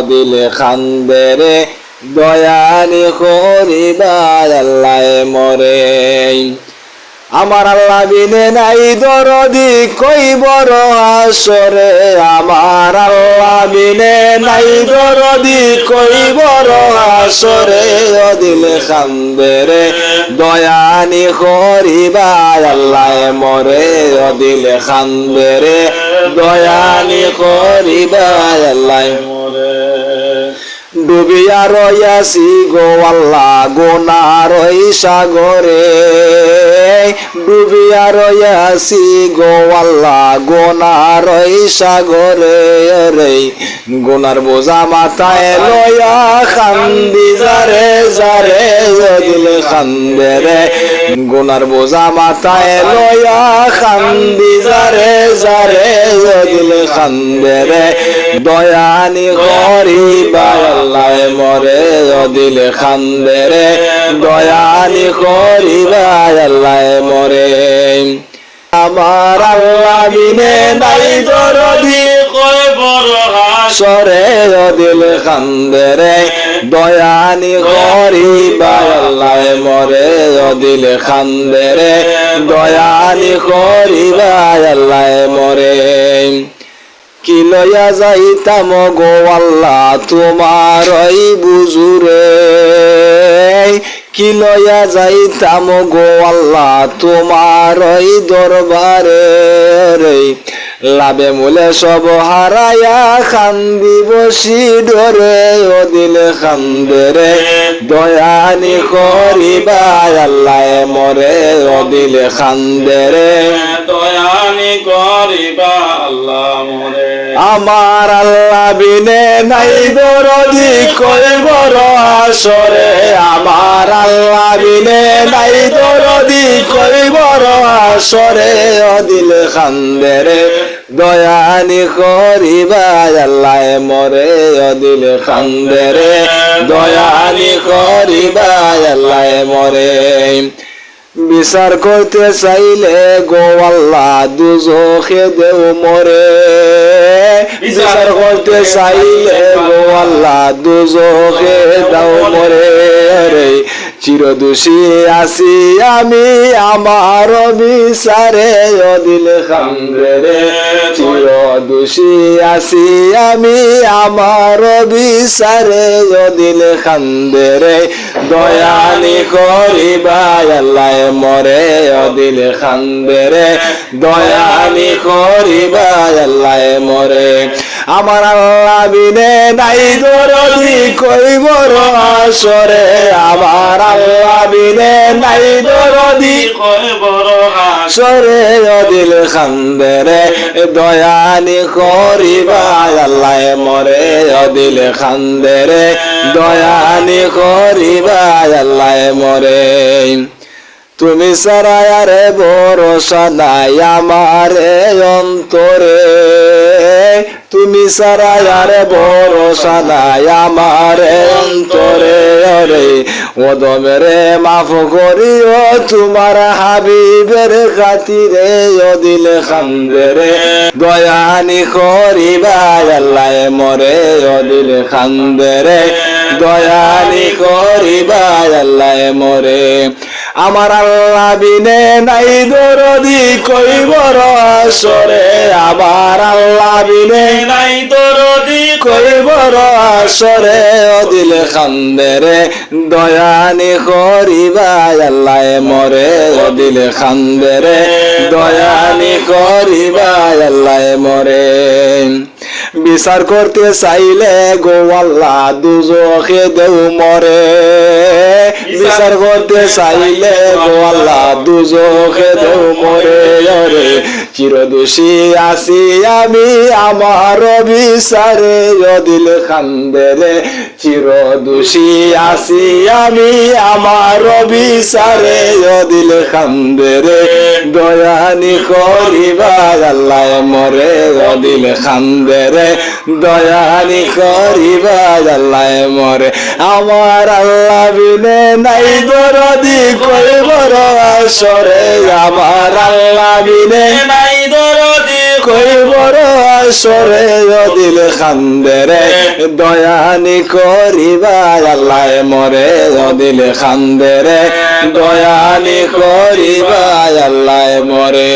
দিলে খান্দেরে দয়ানি করিবা আল্লাহ মরে আমার আল্লাহ বিনে নাই দরদি কই বড় আসরে আমার আল্লাহ বিনে নাই দরদি কই বড় আসরে দিলে খান্দেরে দয়ানি করিবা আল্লাহ মরে দিলে খান্দেরে দয়ানি করিবা আল্লাহ মরে ডুবিয়া রয়াসি গো আল্লাহ গোনার ওই সাগরে ডুবিয়া রয়াসি গো আল্লাহ গোনার ওই সাগরে রে গোনার বোঝা মাথায় লয়া খান্দি যারে যারে দিলে খান্দে রে গোনার বোঝা মাথায় লয়া খান্দি যারে যারে দিলে খান্দে রে দয়ানি করিবা আল্লাহ মরে দিলে খান্দে রে দয়ানি করিবা আল্লাহ মরে আমার আল্লাহ বিনে নাই দরদি কই বড় আসরে দিলে খান্দে রে দয়ানি করিবা আল্লাহ মরে দিলে খান্দে রে দয়ানি করিবা আল্লাহ মরে কি লয়া যাইতাম গো আল্লাহ তোমার ওই বুজুরে কি লয়া যাইতাম গো আল্লাহ তোমার ওই দরবারে রে লাভে মূলে সব হারায়া খান্দি বসি ডরে দিলে খান্দে রে দয়ানি করিবা আল্লাহ মরে দিলে খান্দে রে দয়ানি করিবা আল্লাহ মরে আমার আল্লাহ বিনে নাই দরদি কই বড় আসরে আমার আল্লাহ বিনে নাই দরদি কই বড় আসরে দিলে খান্দে রে দয়ানি করিবা আল্লাহ মরে দিলে খান্দে রে দয়ানি করিবা আল্লাহ মরে বিচার করতে চাইলে গো আল্লাহ দুজখে দেও মরে বিচার করতে চাইলে গো আল্লাহ দুজখে দাও মরে রে চিরদোষী আছি আমি আমার বিচারে দিলে খান্দে রে চিরদোষী আছি আমি আমার বিচারে দিলে খান্দে রে দয়ানি করিবা আল্লাহ মরে দিলে খান্দে রে দয়ানি করিবা আল্লাহ মরে আমার আল্লাহ বিনে নাই দরদি কই বড় আসরে আমার আল্লাহ বিনে নাই দরদি কই বড় আসরে দিলে খান্দে রে দয়ানি করিবা আল্লাহ মরে দিলে খান্দে রে দয়ানি করিবা আল্লাহ মরে তুমি সারা আরে ভরসা নাই আমার অন্তরে তুমি সারা আরে ভরসা নাই আমার অন্তরে রে ওদমেরে মাফ করিও তোমার হাবিবের খাতিরে দিলে খান্দে রে দয়ানি করিবা আল্লাহ মরে দিলে খান্দে রে দয়ানি করিবা আল্লাহ মরে আমার আল্লাহ বিনে নাই দরদি কই বড় আসরে আমার আল্লাহ বিনে নাই দরদি কই বড় আসরে দিলে খান্দে রে দয়ানি করিবা আল্লাহ মরে দিলে খান্দে রে দয়ানি করিবা আল্লাহ মরে বিচার করতে চাইলে গো আল্লাহ দুজখে দেও মরে বিচার করতে চাইলে গো আল্লাহ দুজখে দেও মরে রে চিরদোষী আছি আমি আমার বিচারে দিলে খান্দে রে চিরদোষী আছি আমি আমার বিচারে দিলে খান্দে রে দয়ানি করিবা আল্লাহ মরে দিলে খান্দে রে দয়ানি করিবা আল্লাহ মরে আমার আল্লাহ বিনে নাই দরদি কই বড় আসরে আমার আল্লাহ বিনে নাই দরদি কই বড় আসরে দিল খান্দে রে দয়ানি করিবা আল্লাহ মরে দিল খান্দে রে দয়ানি করিবা আল্লাহ মরে